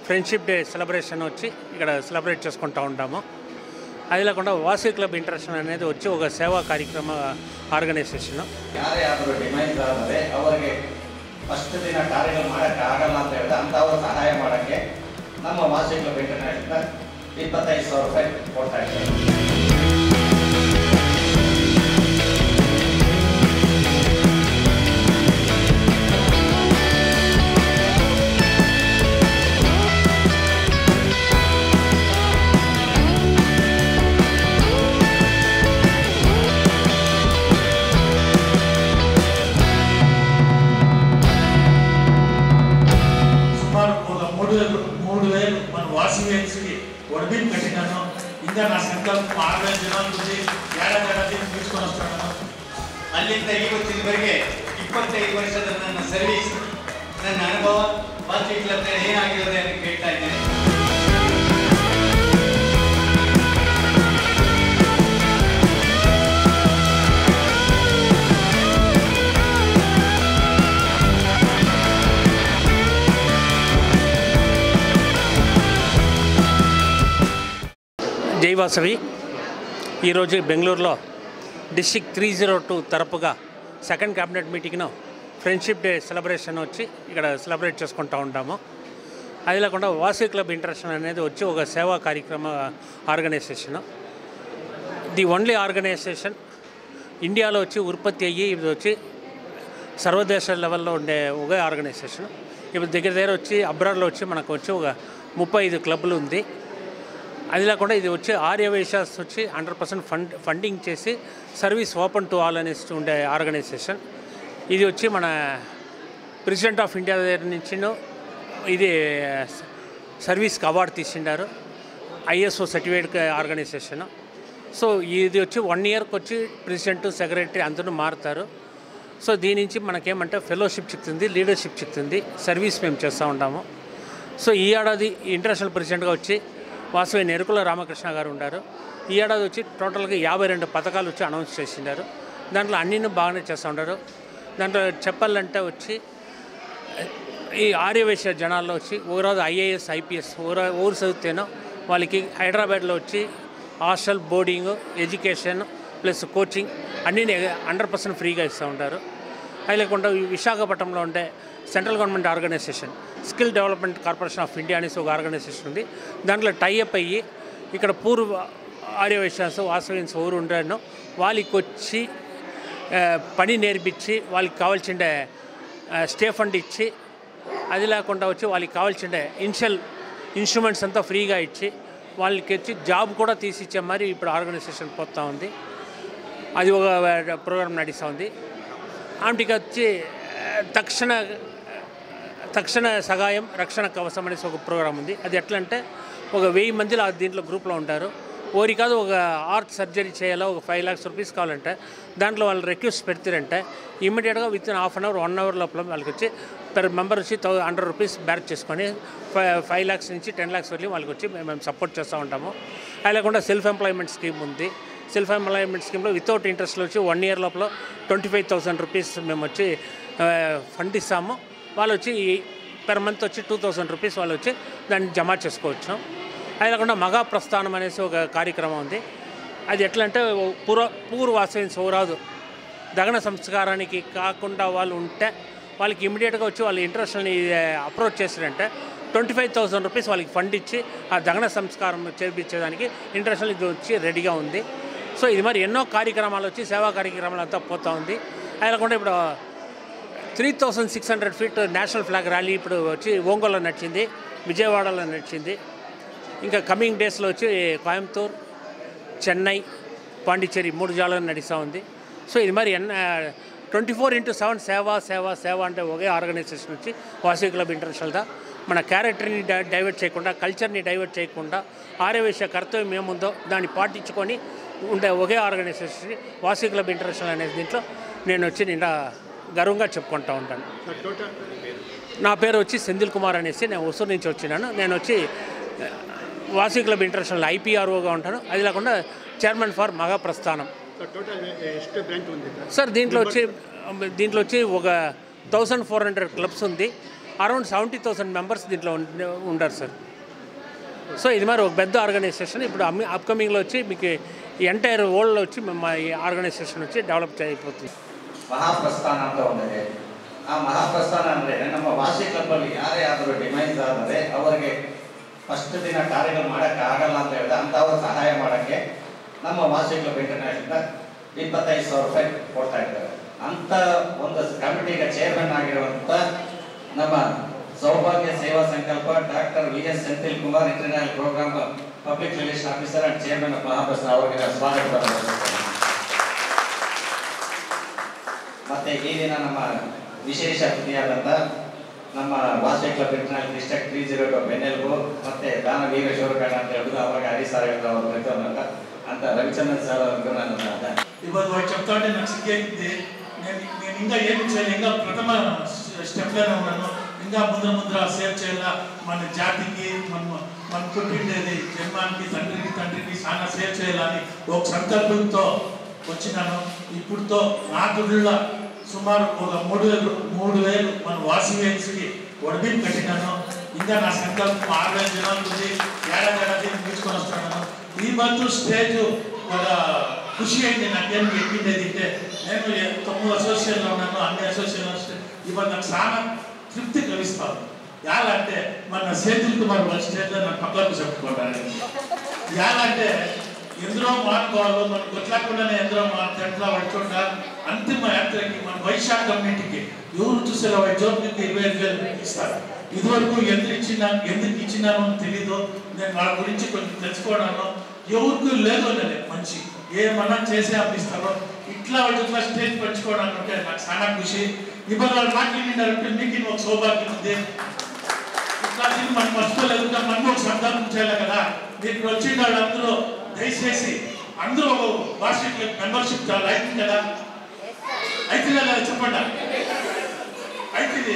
Friendship day celebration వచ్చి ఇక్కడ celebrate చేసుకుంటూ ఉంటాము. అది లేకుండా వాసవి క్లబ్ ಇಂಟರ್ನ್ಯಾಷನಲ್ అనేది వచ్చి ఒక ಸೇವಾ ಕಾರ್ಯಕ್ರಮ ಆರ್ಗನೈಸೇಷನ್. ಯಾರು ಡಿಮ್ಯಾಂಡ್ ಆದರೆ ಅವರಿಗೆ ಫಸ್ಟ್ ದಿನ ಕಾರ್ಯಗಳು ಮಾಡೋಕ್ಕಾಗಲ್ಲ ಅಂತ ಹೇಳಿದ್ರೆ ಅಂಥವ್ರು ಸಹಾಯ ಮಾಡೋಕ್ಕೆ ನಮ್ಮ ವಾಸವಿ ಕ್ಲಬ್ ಇಂಟರ್ನ್ಯಾಷನಲ್ 25,000 ರೂಪಾಯಿ ಕೊಡ್ತಾ ಇದ್ದಾರೆ. మన వాసవికి వడ్డీని కట్టినాను. ఇంకా నా సంకల్పం 60 దినాల నుంచి ఏడాది తీసుకొని వస్తున్నాను. ಅಲ್ಲಿಂದ ಇವತ್ತಿನವರೆಗೆ 25 ವರ್ಷದ ನನ್ನ ಸರ್ವಿಸ್, ನನ್ನ ಅನುಭವ ವಾಸವಿ ಕ್ಲಬ್ ಏನಾಗಿರೋದು ಅಂತ ಕೇಳ್ತಾ ಇದ್ದೇನೆ. జై వాసవి. ఈరోజు బెంగళూరులో డిస్ట్రిక్ట్ 302 తరపుగా సెకండ్ క్యాబినెట్ మీటింగ్ను ఫ్రెండ్షిప్ డే సెలబ్రేషన్ వచ్చి ఇక్కడ సెలబ్రేట్ చేసుకుంటూ ఉంటాము. అది లేకుండా వాసవి క్లబ్ ఇంటర్నేషనల్ అనేది వచ్చి ఒక సేవా కార్యక్రమ ఆర్గనైజేషను. ది ఓన్లీ ఆర్గనైజేషన్ ఇండియాలో వచ్చి ఉత్పత్తి అయ్యి ఇది వచ్చి సర్వదేశ లెవెల్లో ఉండే ఒక ఆర్గనైజేషన్. ఇప్పుడు దగ్గర వచ్చి అబ్రాడ్లో వచ్చి మనకు వచ్చి ఒక 35 క్లబ్లు ఉంది. అది లేకుండా ఇది వచ్చి ఆర్యవైశ్యాస్ వచ్చి 100% ఫండింగ్ చేసి సర్వీస్ ఓపెన్ టు ఆల్ అనేసి ఉండే ఆర్గనైజేషన్. ఇది వచ్చి మన ప్రెసిడెంట్ ఆఫ్ ఇండియా దగ్గర నుంచి ఇది సర్వీస్కి అవార్డు తీసిండారు, ISO సర్టిఫైడ్ ఆర్గనైజేషన్. సో ఇది వచ్చి 1 ఇయర్కి వచ్చి ప్రెసిడెంట్, సెక్రటరీ అందరూ మారుతారు. సో దీని నుంచి మనకేమంటే ఫెలోషిప్ చిక్కుతుంది, లీడర్షిప్ చిక్కుతుంది, సర్వీస్ మేము చేస్తూ ఉంటాము. సో ఈ ఏడాది ఇంటర్నేషనల్ ప్రెసిడెంట్గా వచ్చి వాసవి నెరుకుల రామకృష్ణ గారు ఉన్నారు. ఈ ఏడాది వచ్చి టోటల్గా 52 పథకాలు వచ్చి అనౌన్స్ చేసిండారు. దాంట్లో అన్నీ బాగానే చేస్తూ ఉంటారు. దాంట్లో చెప్పాలంటే వచ్చి ఈ ఆర్యవైశ్య జనాల్లో వచ్చి ఒకరోజు IAS IPS ఊరు చదివితేనో వాళ్ళకి హైదరాబాద్లో వచ్చి hostel, boarding, education plus coaching అన్నీ 100% ఫ్రీగా ఇస్తూ ఉంటారు. అది లేకుండా విశాఖపట్నంలో ఉండే central government organisation skill development corporation of India అనేసి ఒక ఆర్గనైజేషన్ ఉంది. దాంట్లో టైఅప్ అయ్యి ఇక్కడ పూర్వ ఆర్యవైశ్యాస్ వాసవిన్స్ ఊరు ఉంటారో వాళ్ళకి వచ్చి పని నేర్పించి వాళ్ళకి కావాల్సిన స్టే ఫండ్ ఇచ్చి, అది లేకుండా వచ్చి వాళ్ళకి కావాల్సిన ఇన్స్ట్రుమెంట్స్ అంతా ఫ్రీగా ఇచ్చి వాళ్ళకి వచ్చి జాబ్ కూడా తీసిచ్చే మరి ఇప్పుడు ఆర్గనైజేషన్ పోతూ ఉంది. అది ఒక ప్రోగ్రాం నడుస్తూ ఉంది. ఆమెకి వచ్చి తక్షణ సహాయం రక్షణ కవసం అనేసి ఒక ప్రోగ్రాం ఉంది. అది ఎట్లా అంటే ఒక 1000 మందిలో దీంట్లో గ్రూప్లో ఉంటారు. ఓరి కాదు ఒక హార్ట్ సర్జరీ చేయాలో ఒక 5 lakhs రూపీస్ కావాలంటే దాంట్లో వాళ్ళు రిక్వెస్ట్ పెడతారంటే ఇమ్మీడియట్గా విత్ ఇన్ ½ అవర్ 1 hour లోపల వాళ్ళకి వచ్చి పర్ మెంబర్ వచ్చి 100 రూపీస్ బ్యాక్ చేసుకొని 5 lakhs నుంచి 10 lakhs వరకు వాళ్ళకి వచ్చి మేము సపోర్ట్ చేస్తూ ఉంటాము. అది లేకుండా సెల్ఫ్ ఎంప్లాయ్మెంట్ స్కీమ్ ఉంది. సెల్ఫ్ ఎంప్లాయ్మెంట్ స్కీమ్లో వితౌట్ ఇంట్రెస్ట్లో వచ్చి 1 year లోపల 25,000 రూపీస్ మేము వచ్చి ఫండ్ ఇస్తాము. వాళ్ళు వచ్చి పర్ మంత్ వచ్చి 2,000 రూపీస్ వాళ్ళు వచ్చి దాన్ని జమ చేసుకోవచ్చు. అది లేకుండా మగా ప్రస్థానం అనేసి ఒక కార్యక్రమం ఉంది. అది ఎట్లా అంటే పూర్వ వాసవి సౌరాదు దగన సంస్కారానికి కాకుండా వాళ్ళు ఉంటే వాళ్ళకి ఇమీడియట్గా వచ్చి వాళ్ళు ఇంటర్నేషనల్ని అప్రోచ్ చేశారంటే 25,000 రూపీస్ వాళ్ళకి ఫండ్ ఇచ్చి ఆ దగన సంస్కారం చేర్పించేదానికి ఇంటర్నేషనల్ ఇది వచ్చి రెడీగా ఉంది. సో ఇది మరి ఎన్నో కార్యక్రమాలు వచ్చి సేవా కార్యక్రమాలు అంతా పోతూ ఉంది. అది లేకుండా ఇప్పుడు 3600 feet నేషనల్ ఫ్లాగ్ ర్యాలీ ఇప్పుడు వచ్చి ఒంగోలులో నడిచింది, విజయవాడలో నడిచింది. ఇంకా కమింగ్ డేస్లో వచ్చి కోయంబత్తూర్, చెన్నై, పాండిచ్చేరి 3 జాగాల్లో నడుస్తూ ఉంది. సో ఇది మరి 24/7 సేవ అంటే ఒకే ఆర్గనైజేషన్ వచ్చి వాసవి క్లబ్ ఇంటర్నేషనల్దా మన క్యారెక్టర్ని డైవర్ట్ చేయకుండా, కల్చర్ని డైవర్ట్ చేయకుండా, ఆర్యవైశ్య కర్తవ్యం ఏముందో దాన్ని పాటించుకొని ఉండే ఒకే ఆర్గనైజేషన్ వాసవి క్లబ్ ఇంటర్నేషనల్ అనే దీంట్లో నేను వచ్చి నిన్న గర్వంగా చెప్పుకుంటూ ఉంటాను. నా పేరు వచ్చి సెంధిల్ కుమార్ అనేసి, నేను హుసూరు నుంచి వచ్చినాను. నేను వచ్చి వాసవి క్లబ్ ఇంటర్నేషనల్ IPROగా ఉంటాను. అది లేకుండా చైర్మన్ ఫర్ మగా ప్రస్థానం. సార్ దీంట్లో వచ్చి ఒక 1400 క్లబ్స్ ఉంది. అరౌండ్ 70,000 మెంబర్స్ దీంట్లో ఉంటారు సార్. సో ఇది మరి ఒక పెద్ద ఆర్గనైజేషన్. ఇప్పుడు అప్కమింగ్లో వచ్చి మీకు ఎంటైర్ వరల్డ్లో వచ్చి మా ఈ ಆರ್ಗನೈಸೇಷನ್ వచ్చి ಡೆವಲಪ್ అయిపోతుంది. ಮಹಾಪ್ರಸ್ಥಾನ ಅಂತ ಒಂದಿದೆ. ಆ ಮಹಾಪ್ರಸ್ಥಾನ ಅಂದರೆ ನಮ್ಮ ವಾಸಿ ಕ್ಲಬ್ಬಲ್ಲಿ ಯಾರೇ ಆದರೂ ಡಿಮೈಸ್ ಆದರೆ ಅವರಿಗೆ ಫಸ್ಟ್ ದಿನ ಕಾರ್ಯಗಳು ಮಾಡೋಕ್ಕಾಗಲ್ಲ ಅಂತ ಹೇಳಿದ್ರೆ ಅಂಥವ್ರು ಸಹಾಯ ಮಾಡೋಕ್ಕೆ ನಮ್ಮ ವಾಸಿ ಕ್ಲಬ್ ಇಂಟರ್ನ್ಯಾಷನಲ್ 25,000 ರೂಪಾಯಿ ಕೊಡ್ತಾ ಇದ್ದಾರೆ. ಅಂಥ ಒಂದು ಕಮಿಟಿಗೆ ಚೇರ್ಮನ್ ಆಗಿರುವಂಥ ನಮ್ಮ Saubhagya Seva Sankalpa doctor VS Senthil Kumar, international programme public relation officer and chairman of Mahaprasthana ಅವರಿಗೆ ಸ್ವಾಗತ ಬಯಸುತ್ತೇನೆ. ಮತ್ತು ಈ ದಿನ ನಮ್ಮ ವಿಶೇಷ ಅತಿಥಿಯಾದಂಥ ನಮ್ಮ ವಾಸವಿ ಕ್ಲಬ್ ಇಂಟರ್ನ್ಯಾಷನಲ್ ಡಿಸ್ಟ್ರಿಕ್ಟ್ 302 ಬೆನ್ನೆಲುಬು ಮತ್ತು ದಾನವೀರ ಶೂರಕರ್ಣ ಅಂತ ಹೇಳಿದ್ರು ಅವಾಗ ಹರಿಸಾರೇಂದ್ರ ಅವರು ಪ್ರತಿಯೊಂದಂತ ಅಂತ రవిచంద్రన్ సార్ ಅವರಿಗೂ ನಾನು ఇవాళ వాడు చెప్తా ఉంటే నాకు సిగ్గేది. నేను ఇంకా ఏమి చేయాలి, ఇంకా ప్రథమ స్టెప్లోనే ఉన్నాను. ఇంకా ముందర సేవ్ చేయాలా, మన జాతికి మన పుట్టిండేది జన్మానికి తండ్రికి చాలా సేవ్ చేయాలని ఒక సంకల్పంతో వచ్చినాను. ఇప్పుడుతో నా దుడ్డులో సుమారు ఒక 3,000 మన వాసవియన్స్కి ఒడిబిల్ కట్టినాను. ఇంకా నా సంకల్పం 6,000 జనాలు ఉంది. ఏడాది తీసుకొని వస్తున్నాను. ఈ మంతు స్టేజ్ ఒక ఖుషి అయింది. నాకేం ఎక్కిండేది అంటే నేను 9 అసోసియేషన్లో ఉన్నాను. అన్ని అసోసియేషన్ ఇవాళ నాకు చాలా తృప్తి కలిగిస్తాను. ఎలా అంటే మన సేతుల్ కుమార్ వాళ్ళ స్టేజ్లో నాకు పక్కలకు చెప్పుకుంటాను. ఎలా అంటే ఎందరో మానుకోవాలి, మనం కొట్లాకుండానే ఎందరో తెంట్లా పడుతుంటా. అంతిమ యాత్రకి మన వైశాఖ కమ్యూనిటీకి ఎవరు చూసారో వాడి జోబుకి 25,000 ఇస్తారు. ఇదివరకు ఎందుకు ఇచ్చినానో తెలీదు. నేను వాళ్ళ గురించి కొంచెం తెలుసుకోవడాను. ఎవరికి లేదు అనేది మంచి ఏమన్నా చేసే అప్పిస్తారో ఇట్లా వాళ్ళ స్టేజ్ పంచుకోవడానికి అంటే నాకు చాలా ఖుషి. ఇప్పుడు వాళ్ళు మాట్లాడినారంటే మీకు ఒక సౌభాగ్యం ఉంది. ఇట్లా మనం మర్చిపోలేదు. మనం ఒక సందర్భం చేయాలి కదా. మీరు వచ్చిన వాళ్ళందరూ దయచేసి అందరూ వార్షిక మెంబర్షిప్ అవుతుంది కదా, అవుతుందా లేదా చెప్పండి. అవుతుంది.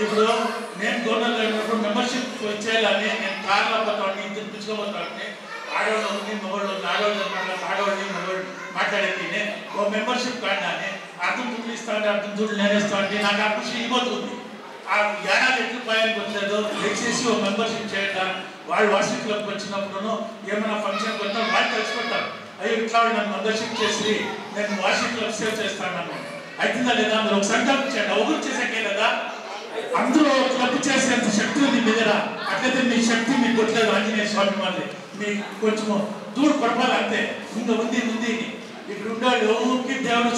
ఇప్పుడు నేను గవర్నర్ అయినప్పుడు మెంబర్షిప్ చేయాలని నేను కార్లో పోతాను, ఇద్దరు పిలుచుకోబోతాను. ఆడవాళ్ళు మగవాళ్ళు ఆడవాళ్ళని మగవాళ్ళు మాట్లాడేది ఓ మెంబర్షిప్ కాడాని అర్థం దుడ్లు ఇస్తాను, అర్థం దుడ్లు నేనేస్తా అంటే నాకు ఆ ఖుషి ఇవ్వతుంది. ఆ ఏడాది ఎట్లు పోయానికి వచ్చేదో దయచేసి ఓ మెంబర్షిప్ చేయడం. వాళ్ళు వార్షిక క్లబ్కి వచ్చినప్పుడు ఏమైనా ఫంక్షన్ పెడతా వాళ్ళు తెలుసుకుంటారు. అయ్యో ఇట్లా నన్ను మెంబర్షిప్ చేసి నేను వార్షిక క్లబ్ సేవ్ చేస్తాను. అవుతుందా లేదా మీరు ఒక సంకల్పం చేయండి. ఒకరు చేసాకే కదా అందరూ క్లబ్ చేసేంత శక్తి ఉంది మీ దగ్గర. అట్లయితే మీ శక్తి మీకు కొట్టలేదు. ఆంజనేయ స్వామి వాళ్ళు మీకు కొంచెం దూర పడపాలి అంతే. ఇంకా ఉంది ఇక్కడ ఉండాలి. ఎవరికి దేవుడు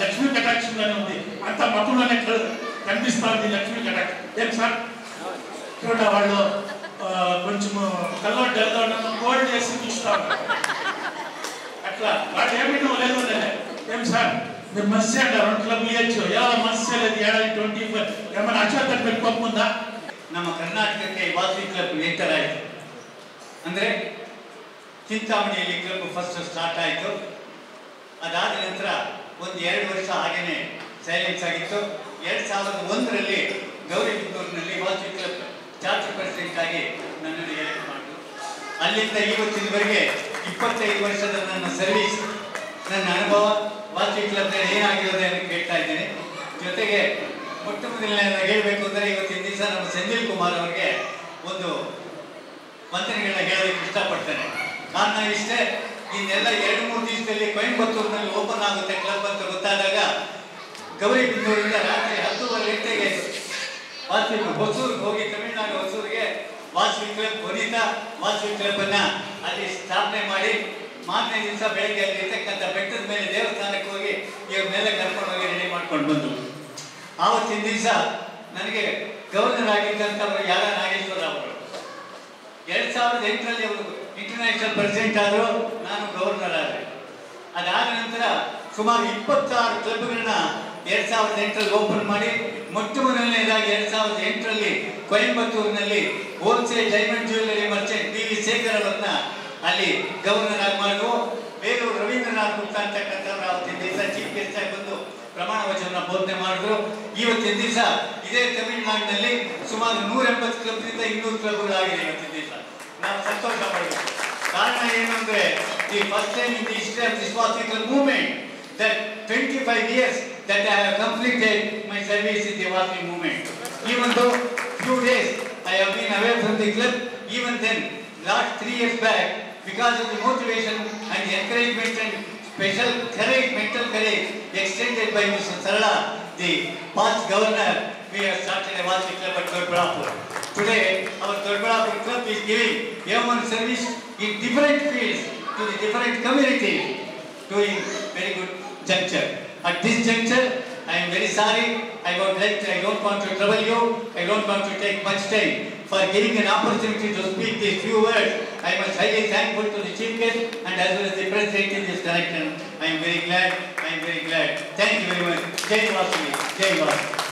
లక్ష్మీ కటాక్షంగానే ఉంది. అంత మతంలోనే కనిపిస్తా ఉంది లక్ష్మీ కటాక్షం. ఏం సార్ చూడ వాళ్ళు కొంచెం కల్లోటి వెళ్తా గోల్డ్ చేసి చూస్తా ఉంటారు. అట్లా వాళ్ళు ఏమిటో లేదు. ఏం సార్ మీరు మస్తు అంటారు 2 క్లబ్లు ఇవ్వచ్చు. ಯಾವ ಮಸ್ಸೆ లేదు. ఏడాది 25 ఏమైనా ಅಚ್ಚುಕಟ್ಟು పెట్టుకోకుండా ನಮ್ಮ ಕರ್ನಾಟಕಕ್ಕೆ ವಾಸವಿ ಕ್ಲಬ್ ಎಂಟರ್ ಆಯಿತು. ಅಂದರೆ ಚಿಂತಾಮಣಿಯಲ್ಲಿ ಕ್ಲಬ್ ಫಸ್ಟ್ ಸ್ಟಾರ್ಟ್ ಆಯಿತು. ಅದಾದ ನಂತರ ಒಂದು 2 ವರ್ಷ ಹಾಗೇನೆ ಸೈಲೆನ್ಸ್ ಆಗಿತ್ತು. 2001ರಲ್ಲಿ ಗೌರಿಬಿದನೂರಿನಲ್ಲಿ ವಾಸವಿ ಕ್ಲಬ್ ಚಾರ್ಜ್ ಪ್ರೆಸಿಡೆಂಟ್ ಆಗಿ ನನ್ನನ್ನು ಎಲೆಕ್ಟ್ ಮಾಡಿದ್ರು. ಅಲ್ಲಿಂದ ಇವತ್ತಿನವರೆಗೆ 25 ವರ್ಷದ ನನ್ನ ಸರ್ವಿಸ್, ನನ್ನ ಅನುಭವ ವಾಸವಿ ಕ್ಲಬ್ ಏನಾಗಿರೋದೆ ಅಂತ ಕೇಳ್ತಾ ಇದ್ದೇನೆ. ಜೊತೆಗೆ ಮೊಟ್ಟ ಮೊದಲನೇದಾಗಿ ಹೇಳಬೇಕು ಅಂದರೆ ಇವತ್ತಿನ ದಿವಸ ನಮ್ಮ ಸೆಂಥಿಲ್ ಕುಮಾರ್ ಅವರಿಗೆ ಒಂದು ವಂದನೆಗಳನ್ನ ಹೇಳೋದಕ್ಕೆ ಇಷ್ಟಪಡ್ತೇನೆ. ಕಾರಣ ಇಷ್ಟೇ, ಇನ್ನೆಲ್ಲ 2-3 ದಿವಸದಲ್ಲಿ ಕೊಯಂಬತ್ತೂರಿನಲ್ಲಿ ಓಪನ್ ಆಗುತ್ತೆ ಕ್ಲಬ್ ಅಂತ ಗೊತ್ತಾದಾಗ ಗೌರಿಬಿದನೂರಿಂದ ರಾತ್ರಿ 10:30 ಗಂಟೆಗೆ ಹೊಸೂರಿಗೆ ಹೋಗಿ, ತಮಿಳುನಾಡು ಹೊಸೂರಿಗೆ ವಾಸವಿ ಕ್ಲಬ್ ವನಿತಾ ವಾಸವಿ ಕ್ಲಬ್ ಅನ್ನ ಅಲ್ಲಿ ಸ್ಥಾಪನೆ ಮಾಡಿ ಮಾರನೇ ದಿವಸ ಬೆಳಗ್ಗೆ ಅಲ್ಲಿ ಇರ್ತಕ್ಕಂಥ ಬೆಟ್ಟದ ಮೇಲೆ ದೇವಸ್ಥಾನಕ್ಕೆ ಹೋಗಿ ಇವ್ರನ್ನೆಲ್ಲ ಕರ್ಕೊಂಡು ಹೋಗಿ ರೆಡಿ ಮಾಡ್ಕೊಂಡು ಬಂದು ಆವತ್ತಿನ ದಿವಸ ನನಗೆ ಗವರ್ನರ್ ಆಗಿದ್ದಂಥವರು ಯಾರ ನಾಗೇಶ್ವರ ಅವರು 2008ರಲ್ಲಿ ಅವರು ಇಂಟರ್ನ್ಯಾಷನಲ್ ಪ್ರೆಸಿಡೆಂಟ್ ಆದರು. ನಾನು ಗವರ್ನರ್ ಆದೆ. ಅದಾದ ನಂತರ ಸುಮಾರು 26 ಕ್ಲಬ್ಗಳನ್ನ 2008ರಲ್ಲಿ ಓಪನ್ ಮಾಡಿ ಮೊಟ್ಟ ಮೊದಲನೇದಾಗಿ 2008ರಲ್ಲಿ ಕೊಯಂಬತ್ತೂರಿನಲ್ಲಿ wholesale diamond jewellery merchant PV Shekhar ಅವರನ್ನ ಅಲ್ಲಿ ಗವರ್ನರ್ ಆಗಿ ಮಾಡಿದ್ರು. ಬೇಲೂರು ರವೀಂದ್ರನಾಥ್ ಗುಪ್ತಾ ಅಂತಕ್ಕಂಥವ್ರು ಅವತ್ತಿನ ದಿವಸ ಚೀಫ್ ಗೆಸ್ಟ್ ಆಗಿ ಬಂದು ಪ್ರಮಾಣ ವಚನ ಬೋಧನೆ ಮಾಡಿದ್ರು. ಇವತ್ತಿನ ದಿವಸ ಇದೇ ತಮಿಳುನಾಡಿನಲ್ಲಿ ಸುಮಾರು 180 ಕ್ಲಬ್ನಿಂದ 200 ಕ್ಲಬ್ಗಳಾಗಿದೆ. ಇವತ್ತಿನ ದಿವಸ ನಾವು ಸಂತೋಷ ಪಡಬೇಕು. ಕಾರಣ ಏನು ಅಂದರೆ the first time in the history of this Vasavi club movement that 25 years that I have completed my service in the Vasvi movement. Even though few days I have been away from the club, even then, last 3 years back, because of the motivation and the encouragement and special courage, mental courage extended by Mr. Sarala, the past governor, we have started a Varsity club at Doddaballapur. Today, our Doddaballapur club is giving human service in different fields to the different communities, doing very good juncture. At this juncture, I am very sorry. I don't want to trouble you. I don't want to take much time for giving an opportunity to speak these few words. I am highly thankful to the chief guest and as well as the president in this connection. I am very glad. Thank you very much. Jai Varsity. Jai Varsity.